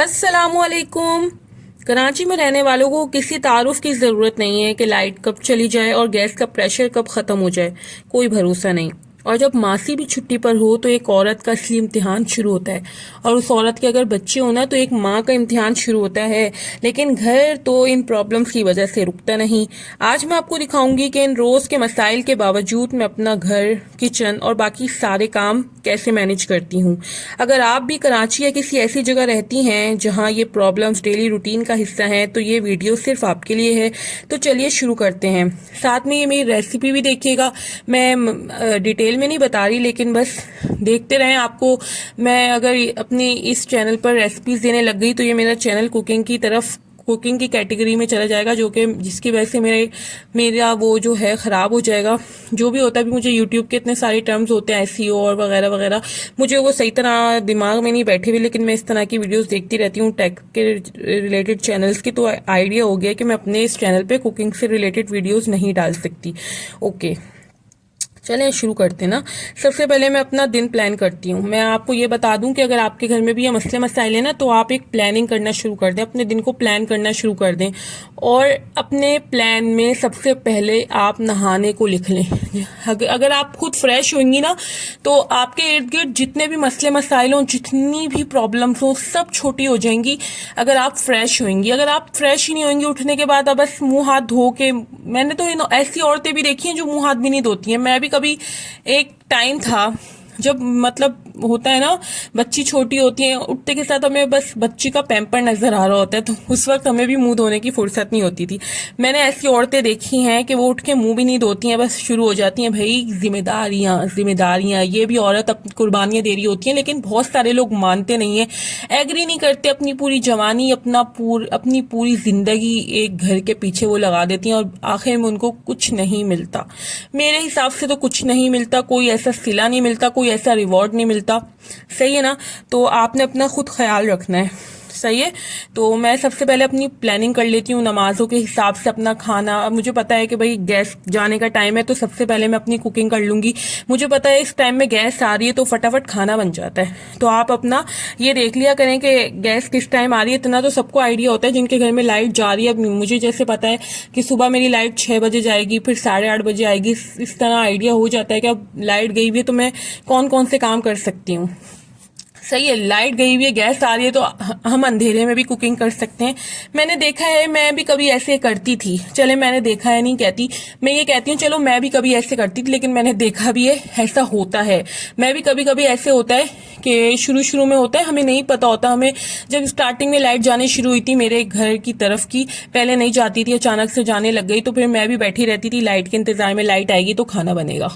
अस्सलामुअलैकुम। कराची में रहने वालों को किसी तारुफ की ज़रूरत नहीं है कि लाइट कब चली जाए और गैस का प्रेशर कब ख़त्म हो जाए, कोई भरोसा नहीं। और जब मासी भी छुट्टी पर हो तो एक औरत का असली इम्तिहान शुरू होता है, और उस औरत के अगर बच्चे हो ना तो एक माँ का इम्तिहान शुरू होता है। लेकिन घर तो इन प्रॉब्लम्स की वजह से रुकता नहीं। आज मैं आपको दिखाऊंगी कि इन रोज़ के मसाइल के बावजूद मैं अपना घर, किचन और बाकी सारे काम कैसे मैनेज करती हूँ। अगर आप भी कराची या किसी ऐसी जगह रहती हैं जहाँ ये प्रॉब्लम्स डेली रूटीन का हिस्सा हैं तो ये वीडियो सिर्फ आपके लिए है। तो चलिए शुरू करते हैं। साथ में ये मेरी रेसिपी भी देखिएगा। मैं डिटेल में नहीं बता रही, लेकिन बस देखते रहें। आपको मैं अगर अपनी इस चैनल पर रेसिपीज देने लग गई तो ये मेरा चैनल कुकिंग की कैटेगरी में चला जाएगा, जो कि जिसकी वजह से मेरा वो जो है ख़राब हो जाएगा। जो भी होता है, भी मुझे यूट्यूब के इतने सारे टर्म्स होते हैं एसईओ और वगैरह वगैरह, मुझे वो सही तरह दिमाग में नहीं बैठे हुए, लेकिन मैं इस तरह की वीडियोस देखती रहती हूँ टेक के रिलेटेड चैनल्स की। तो आइडिया हो गया कि मैं अपने इस चैनल पे कुकिंग से रिलेटेड वीडियोस नहीं डाल सकती। ओके, चलें शुरू करते हैं ना। सबसे पहले मैं अपना दिन प्लान करती हूँ। मैं आपको ये बता दूं कि अगर आपके घर में भी ये मसले मसाइल है ना, तो आप एक प्लानिंग करना शुरू कर दें, अपने दिन को प्लान करना शुरू कर दें। और अपने प्लान में सबसे पहले आप नहाने को लिख लें। अगर आप खुद फ्रेश होंगी ना तो आपके इर्द गिर्द जितने भी मसले मसाइल हों, जितनी भी प्रॉब्लम्स हों, सब छोटी हो जाएंगी अगर आप फ्रेश होंगी। अगर आप फ्रेश ही नहीं होंगी उठने के बाद, अब बस मुंह हाथ धो के, मैंने तो ऐसी औरतें भी देखी हैं जो मुंह हाथ भी नहीं धोती हैं। मैं भी कभी एक टाइम था जब मतलब होता है ना, बच्ची छोटी होती है, उठते के साथ हमें बस बच्ची का पैम्पर नजर आ रहा होता है, तो उस वक्त हमें भी मुंह धोने की फुर्सत नहीं होती थी। मैंने ऐसी औरतें देखी हैं कि वो उठ के मुंह भी नहीं धोती हैं, बस शुरू हो जाती हैं, भाई जिम्मेदारियां। ये भी औरत अपनी कुर्बानियां दे रही होती हैं, लेकिन बहुत सारे लोग मानते नहीं है, एग्री नहीं करते। अपनी पूरी जवानी, अपनी पूरी जिंदगी एक घर के पीछे वो लगा देती हैं और आखिर में उनको कुछ नहीं मिलता। मेरे हिसाब से तो कुछ नहीं मिलता, कोई ऐसा सिला नहीं मिलता, कोई ऐसा रिवॉर्ड नहीं मिलता। सही है ना? तो आपने अपना खुद ख्याल रखना है। सही है। तो मैं सबसे पहले अपनी प्लानिंग कर लेती हूँ नमाजों के हिसाब से अपना खाना। अब मुझे पता है कि भाई गैस जाने का टाइम है, तो सबसे पहले मैं अपनी कुकिंग कर लूंगी। मुझे पता है इस टाइम में गैस आ रही है तो फटाफट खाना बन जाता है। तो आप अपना ये देख लिया करें कि गैस किस टाइम आ रही है। इतना तो सबको आइडिया होता है जिनके घर में लाइट जा रही है। अब मुझे जैसे पता है कि सुबह मेरी लाइट 6 बजे जाएगी, फिर 8:30 बजे आएगी, इस तरह आइडिया हो जाता है कि अब लाइट गई हुई है तो मैं कौन कौन से काम कर सकती हूँ। सही है, लाइट गई हुई है, गैस आ रही है, तो हम अंधेरे में भी कुकिंग कर सकते हैं। मैंने देखा है, मैं भी कभी ऐसे करती थी। चले, मैंने देखा है नहीं कहती, मैं ये कहती हूँ चलो मैं भी कभी ऐसे करती थी, लेकिन मैंने देखा भी है ऐसा होता है। मैं भी कभी कभी ऐसे होता है कि शुरू में होता है, हमें नहीं पता होता। हमें जब स्टार्टिंग में लाइट जानी शुरू हुई थी मेरे घर की तरफ की, पहले नहीं जाती थी, अचानक से जाने लग गई, तो फिर मैं भी बैठी रहती थी लाइट के इंतजार में। लाइट आएगी तो खाना बनेगा,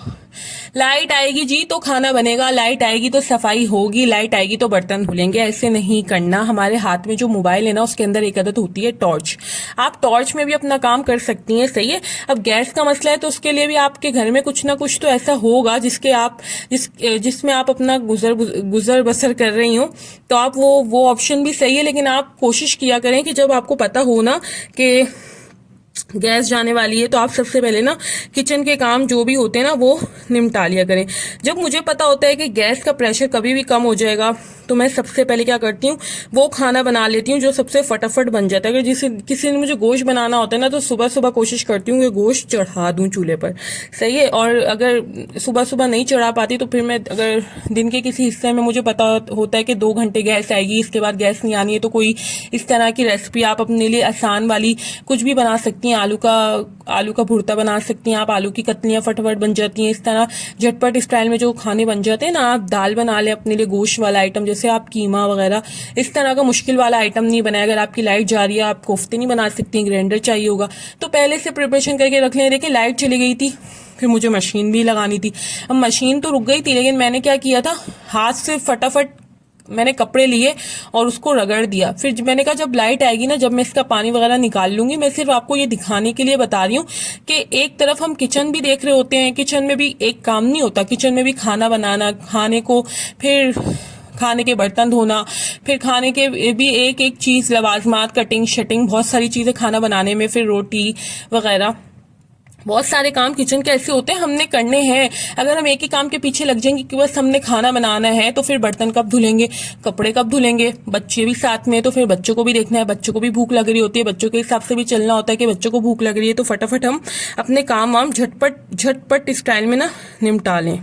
लाइट आएगी जी तो खाना बनेगा, लाइट आएगी तो सफाई होगी, लाइट आएगी तो बर्तन धुलेंगे। ऐसे नहीं करना। हमारे हाथ में जो मोबाइल है ना, उसके अंदर एक आदत होती है टॉर्च। आप टॉर्च में भी अपना काम कर सकती हैं। सही है। अब गैस का मसला है तो उसके लिए भी आपके घर में कुछ ना कुछ तो ऐसा होगा जिसमें आप अपना गुजर बसर कर रही हो, तो आप वो ऑप्शन भी सही है। लेकिन आप कोशिश किया करें कि जब आपको पता हो ना कि गैस जाने वाली है तो आप सबसे पहले ना किचन के काम जो भी होते हैं ना वो निपटा लिया करें। जब मुझे पता होता है कि गैस का प्रेशर कभी भी कम हो जाएगा तो मैं सबसे पहले क्या करती हूँ, वो खाना बना लेती हूँ जो सबसे फटाफट बन जाता है। अगर किसी ने मुझे गोश्त बनाना होता है ना, तो सुबह सुबह कोशिश करती हूँ कि गोश्त चढ़ा दूं चूल्हे पर। सही है। और अगर सुबह सुबह नहीं चढ़ा पाती तो फिर मैं, अगर दिन के किसी हिस्से में मुझे पता होता है कि 2 घंटे गैस आएगी, इसके बाद गैस नहीं आनी है, तो कोई इस तरह की रेसिपी आप अपने लिए आसान वाली कुछ भी बना सकती हैं। आलू का भुर्ता बना सकती हैं आप, आलू की कतलियां फटाफट बन जाती हैं। इस तरह झटपट स्टाइल में जो खाने बन जाते हैं ना, आप दाल बना लें अपने लिए गोश्त वाला आइटम, जैसे आप कीमा वगैरह, इस तरह का मुश्किल वाला आइटम नहीं बनाए। अगर आपकी लाइट जा रही है, आप कोफ्ते नहीं बना सकती, ग्राइंडर चाहिए होगा, तो पहले से प्रिपरेशन करके रख लें। देखिए लाइट चली गई थी, फिर मुझे मशीन भी लगानी थी। अब मशीन तो रुक गई थी, लेकिन मैंने क्या किया था, हाथ से फटाफट मैंने कपड़े लिए और उसको रगड़ दिया। फिर मैंने कहा जब लाइट आएगी ना, जब मैं इसका पानी वगैरह निकाल लूंगी, मैं सिर्फ आपको ये दिखाने के लिए बता रही हूँ कि एक तरफ हम किचन भी देख रहे होते हैं, किचन में भी एक काम नहीं होता, किचन में भी खाना बनाना, खाने को, फिर खाने के बर्तन धोना, फिर खाने के भी एक एक चीज, लवाजमात, कटिंग शटिंग, बहुत सारी चीजें खाना बनाने में, फिर रोटी वगैरह। बहुत सारे काम किचन के ऐसे होते हैं हमने करने हैं। अगर हम एक ही काम के पीछे लग जाएंगे कि बस हमने खाना बनाना है, तो फिर बर्तन कब धुलेंगे, कपड़े कब धुलेंगे, बच्चे भी साथ में, तो फिर बच्चों को भी देखना है, बच्चों को भी भूख लग रही होती है, बच्चों के हिसाब से भी चलना होता है कि बच्चों को भूख लग रही है, तो फटाफट हम अपने काम वाम झटपट झटपट स्टाइल में ना निपटा लें।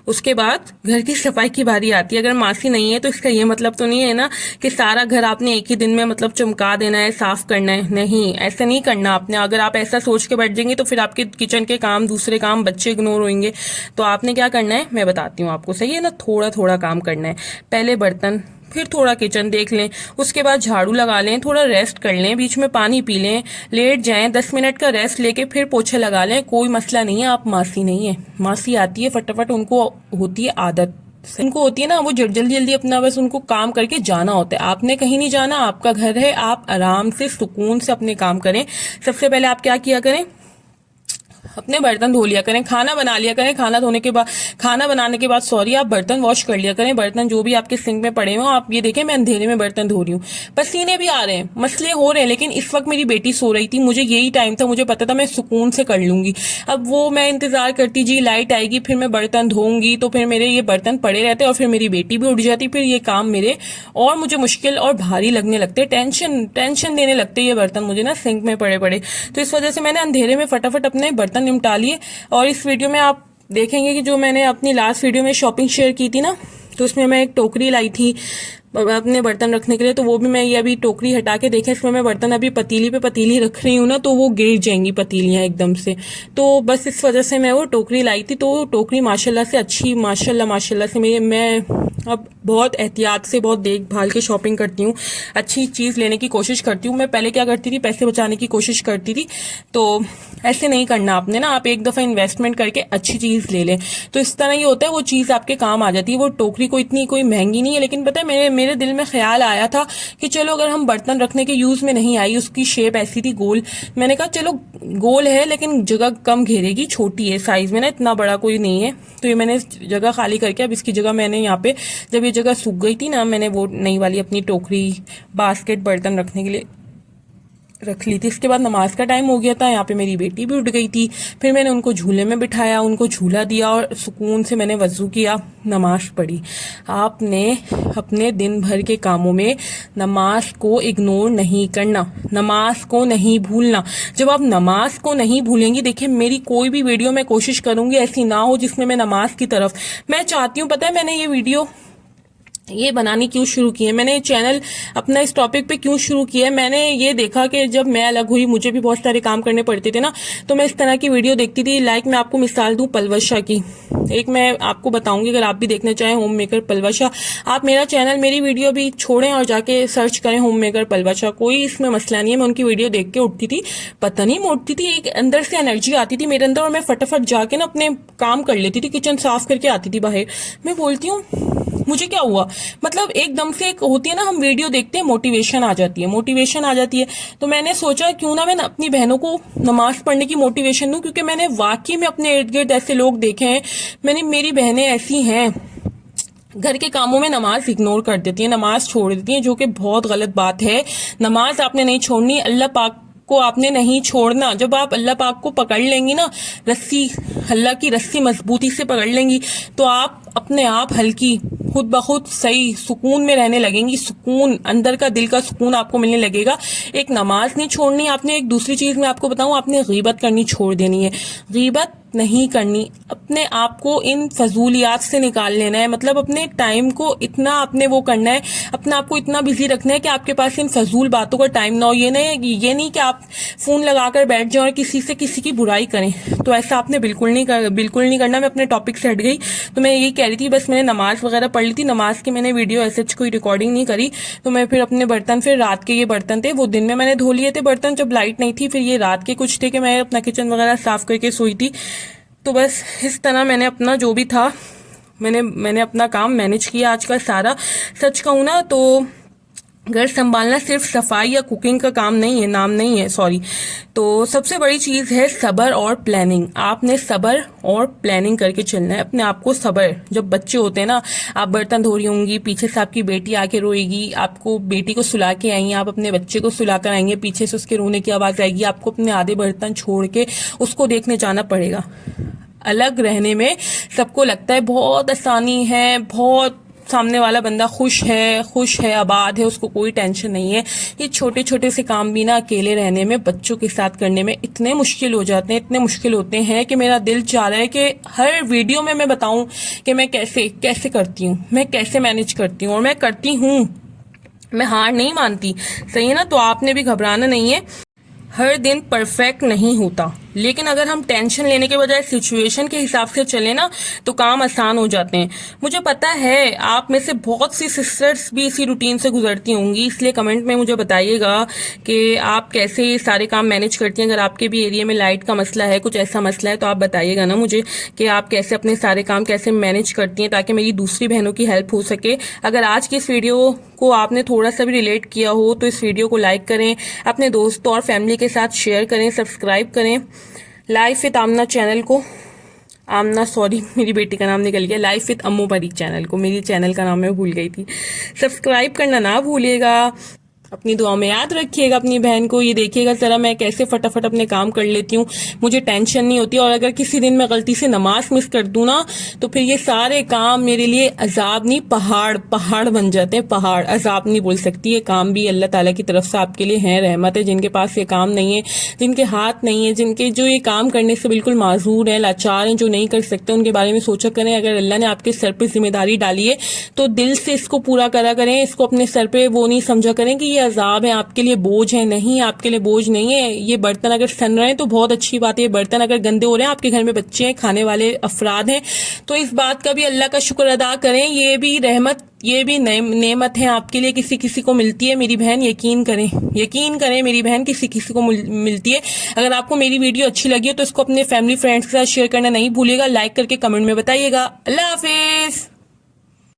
उसके बाद घर की सफाई की बारी आती है। अगर मासी नहीं है तो इसका ये मतलब तो नहीं है ना कि सारा घर आपने एक ही दिन में मतलब चमका देना है, साफ करना है। नहीं, ऐसा नहीं करना आपने। अगर आप ऐसा सोच के बैठ जाएंगे तो फिर आपके किचन के काम, दूसरे काम, बच्चे इग्नोर होंगे। तो आपने क्या करना है मैं बताती हूँ आपको, सही है ना। थोड़ा थोड़ा काम करना है। पहले बर्तन, फिर थोड़ा किचन देख लें, उसके बाद झाड़ू लगा लें, थोड़ा रेस्ट कर लें, बीच में पानी पी लें, लेट जाएं, 10 मिनट का रेस्ट लेके फिर पोछा लगा लें। कोई मसला नहीं है। आप मासी नहीं है, मासी आती है फटाफट, उनको होती है आदत, उनको होती है ना, वो जल्दी जल्दी अपना बस उनको काम करके जाना होता है। आपने कहीं नहीं जाना, आपका घर है, आप आराम से सुकून से अपने काम करें। सबसे पहले आप क्या किया करें, अपने बर्तन धो लिया करें, खाना बना लिया करें, खाना बनाने के बाद सॉरी, आप बर्तन वॉश कर लिया करें। बर्तन जो भी आपके सिंक में पड़े हो, आप ये देखें मैं अंधेरे में बर्तन धो रही हूँ, पसीने भी आ रहे हैं, मसले हो रहे हैं, लेकिन इस वक्त मेरी बेटी सो रही थी, मुझे यही टाइम था, मुझे पता था मैं सुकून से कर लूंगी। अब वो मैं इंतजार करती, जी लाइट आएगी फिर मैं बर्तन धोऊंगी, तो फिर मेरे ये बर्तन पड़े रहते और फिर मेरी बेटी भी उठ जाती, फिर ये काम मेरे और मुझे मुश्किल और भारी लगने लगते, टेंशन टेंशन देने लगते ये बर्तन मुझे ना सिंक में पड़े पड़े। तो इस वजह से मैंने अंधेरे में फटाफट अपने बर्तन निपटा लिए। और इस वीडियो में आप देखेंगे कि जो मैंने अपनी लास्ट वीडियो में शॉपिंग शेयर की थी ना, तो उसमें मैं एक टोकरी लाई थी अपने बर्तन रखने के लिए। तो वो भी मैं ये अभी टोकरी हटा के देखा, इसमें मैं बर्तन अभी पतीली पे पतीली रख रही हूँ ना, तो वो गिर जाएंगी पतीलियां एकदम से। तो बस इस वजह से मैं वो टोकरी लाई थी। तो टोकरी माशाल्लाह से अच्छी, माशाल्लाह माशाल्लाह से मैं अब बहुत एहतियात से, बहुत देखभाल के शॉपिंग करती हूँ, अच्छी चीज लेने की कोशिश करती हूँ। मैं पहले क्या करती थी, पैसे बचाने की कोशिश करती थी। तो ऐसे नहीं करना आपने ना, आप एक दफा इन्वेस्टमेंट करके अच्छी चीज ले लें, तो इस तरह ये होता है वो चीज आपके काम आ जाती है। वो टोकरी को इतनी कोई महंगी नहीं है, लेकिन पता है मेरे दिल में ख्याल आया था कि चलो अगर हम बर्तन रखने के यूज में नहीं आई, उसकी शेप ऐसी थी गोल, मैंने कहा चलो गोल है लेकिन जगह कम घेरेगी, छोटी है साइज में ना, इतना बड़ा कोई नहीं है। तो ये मैंने जगह खाली करके अब इसकी जगह मैंने यहाँ पे, जब ये जगह सूख गई थी ना, मैंने वो नई वाली अपनी टोकरी बास्केट बर्तन रखने के लिए रख ली थी। इसके बाद नमाज का टाइम हो गया था, यहाँ पे मेरी बेटी भी उठ गई थी, फिर मैंने उनको झूले में बिठाया, उनको झूला दिया और सुकून से मैंने वजू किया, नमाज पढ़ी। आपने अपने दिन भर के कामों में नमाज को इग्नोर नहीं करना, नमाज को नहीं भूलना। जब आप नमाज को नहीं भूलेंगी, देखिए मेरी कोई भी वीडियो मैं कोशिश करूंगी ऐसी ना हो जिसमें मैं नमाज की तरफ, मैं चाहती हूँ, पता है मैंने ये वीडियो ये बनानी क्यों शुरू की है, मैंने चैनल अपना इस टॉपिक पे क्यों शुरू किया है, मैंने ये देखा कि जब मैं अलग हुई, मुझे भी बहुत सारे काम करने पड़ते थे ना, तो मैं इस तरह की वीडियो देखती थी। लाइक मैं आपको मिसाल दूं पलवशा की, एक मैं आपको बताऊंगी, अगर आप भी देखना चाहें होम मेकर पलवशा, आप मेरा चैनल, मेरी वीडियो भी छोड़ें और जाके सर्च करें होम मेकर पलवशा, कोई इसमें मसला नहीं है। मैं उनकी वीडियो देख के उठती थी, पता नहीं मैं उठती थी, एक अंदर से एनर्जी आती थी मेरे अंदर और मैं फटाफट जाके ना अपने काम कर लेती थी, किचन साफ करके आती थी बाहर। मैं बोलती हूँ मुझे क्या हुआ, मतलब एकदम से एक होती है ना, हम वीडियो देखते हैं मोटिवेशन आ जाती है, मोटिवेशन आ जाती है। तो मैंने सोचा क्यों ना मैं अपनी बहनों को नमाज पढ़ने की मोटिवेशन दूं, क्योंकि मैंने वाकई में अपने इर्द गिर्द ऐसे लोग देखे हैं, मेरी बहनें ऐसी हैं घर के कामों में नमाज इग्नोर कर देती है, नमाज छोड़ देती है, जो कि बहुत गलत बात है। नमाज आपने नहीं छोड़नी, अल्लाह पाक को आपने नहीं छोड़ना। जब आप अल्लाह पाक को पकड़ लेंगी ना, रस्सी, अल्लाह की रस्सी मजबूती से पकड़ लेंगी, तो आप अपने आप हल्की, खुद ब खुद सही सुकून में रहने लगेंगी, सुकून, अंदर का दिल का सुकून आपको मिलने लगेगा। एक नमाज नहीं छोड़नी आपने। एक दूसरी चीज मैं आपको बताऊं, आपने गीबत करनी छोड़ देनी है, गीबत नहीं करनी, अपने आप को इन फजूलियात से निकाल लेना है, मतलब अपने टाइम को इतना आपने वो करना है, अपने आप को इतना बिजी रखना है कि आपके पास इन फजूल बातों का टाइम ना हो। ये नहीं कि आप फोन लगाकर बैठ जाओ और किसी से किसी की बुराई करें, तो ऐसा आपने बिल्कुल नहीं करना। मैं अपने टॉपिक से हट गई, तो मैं यही कह रही थी, बस मैंने नमाज वगैरह पढ़ ली थी, नमाज की मैंने वीडियो ऐसे कोई रिकॉर्डिंग नहीं करी। तो मैं फिर अपने बर्तन, फिर रात के ये बर्तन थे, वो दिन में मैंने धो लिए थे बर्तन जब लाइट नहीं थी, फिर ये रात के कुछ थे कि मैं अपना किचन वगैरह साफ करके सोई थी। तो बस इस तरह मैंने अपना जो भी था, मैंने अपना काम मैनेज किया आज का सारा। सच कहूँ ना तो घर संभालना सिर्फ सफाई या कुकिंग का काम नहीं है, नाम नहीं है, सॉरी। तो सबसे बड़ी चीज़ है सब्र और प्लानिंग। आपने सब्र और प्लानिंग करके चलना है अपने आप को। सब्र, जब बच्चे होते हैं ना, आप बर्तन धो रही होंगी, पीछे से आपकी बेटी आके रोएगी, आपको बेटी को सुला के आएंगी, आप अपने बच्चे को सुला कर आएंगे, पीछे से उसके रोने की आवाज़ आएगी, आपको अपने आधे बर्तन छोड़ के उसको देखने जाना पड़ेगा। अलग रहने में सबको लगता है बहुत आसानी है, बहुत सामने वाला बंदा खुश है, आबाद है, उसको कोई टेंशन नहीं है। ये छोटे छोटे से काम भी ना अकेले रहने में, बच्चों के साथ करने में इतने मुश्किल हो जाते हैं, इतने मुश्किल होते हैं कि मेरा दिल चाह रहा है कि हर वीडियो में मैं बताऊं कि मैं कैसे कैसे करती हूँ, मैं कैसे मैनेज करती हूँ, और मैं करती हूँ। मैं हार नहीं मानती, सही है ना। तो आपने भी घबराना नहीं है। हर दिन परफेक्ट नहीं होता, लेकिन अगर हम टेंशन लेने के बजाय सिचुएशन के हिसाब से चले ना, तो काम आसान हो जाते हैं। मुझे पता है आप में से बहुत सी सिस्टर्स भी इसी रूटीन से गुजरती होंगी, इसलिए कमेंट में मुझे बताइएगा कि आप कैसे ये सारे काम मैनेज करती हैं। अगर आपके भी एरिया में लाइट का मसला है, कुछ ऐसा मसला है, तो आप बताइएगा ना मुझे कि आप कैसे अपने सारे काम कैसे मैनेज करती हैं, ताकि मेरी दूसरी बहनों की हेल्प हो सके। अगर आज की इस वीडियो को आपने थोड़ा सा भी रिलेट किया हो तो इस वीडियो को लाइक करें, अपने दोस्तों और फैमिली के साथ शेयर करें, सब्सक्राइब करें लाइफ विद आमना चैनल को। आमना, सॉरी मेरी बेटी का नाम निकल गया। Life with Ammu Pareek channel को, मेरी चैनल का नाम मैं भूल गई थी। सब्सक्राइब करना ना भूलिएगा। अपनी दुआ में याद रखिएगा अपनी बहन को। ये देखिएगा जरा मैं कैसे फटाफट अपने काम कर लेती हूँ, मुझे टेंशन नहीं होती। और अगर किसी दिन मैं गलती से नमाज मिस कर दूं ना, तो फिर ये सारे काम मेरे लिए अजाब नहीं, पहाड़ बन जाते हैं। पहाड़, अजाब नहीं बोल सकती। ये काम भी अल्लाह ताला की तरफ से आपके लिए है, रहमत है। जिनके पास ये काम नहीं है, जिनके हाथ नहीं है, जिनके जो ये काम करने से बिल्कुल माजूर है, लाचार हैं, जो नहीं कर सकते, उनके बारे में सोचा करें। अगर अल्लाह ने आपके सर पे जिम्मेदारी डाली है तो दिल से इसको पूरा करा करें। इसको अपने सर पे वो नहीं समझा करें कि ये अजाब है, आपके लिए बोझ है। नहीं, आपके लिए बोझ नहीं है। ये बर्तन अगर सन रहे हैं तो बहुत अच्छी बात है। ये बर्तन अगर गंदे हो रहे हैं, आपके घर में बच्चे हैं, खाने वाले अफराद हैं, तो इस बात का भी अल्लाह का शुक्र अदा करें। ये भी रहमत, ये भी नेमत है आपके लिए, किसी किसी को मिलती है। मेरी बहन यकीन करें मेरी बहन किसी किसी को मिलती है। अगर आपको मेरी वीडियो अच्छी लगी हो तो इसको अपने फैमिली फ्रेंड्स के साथ शेयर करना नहीं भूलिएगा। लाइक करके कमेंट में बताइएगा। अल्लाह हाफिज।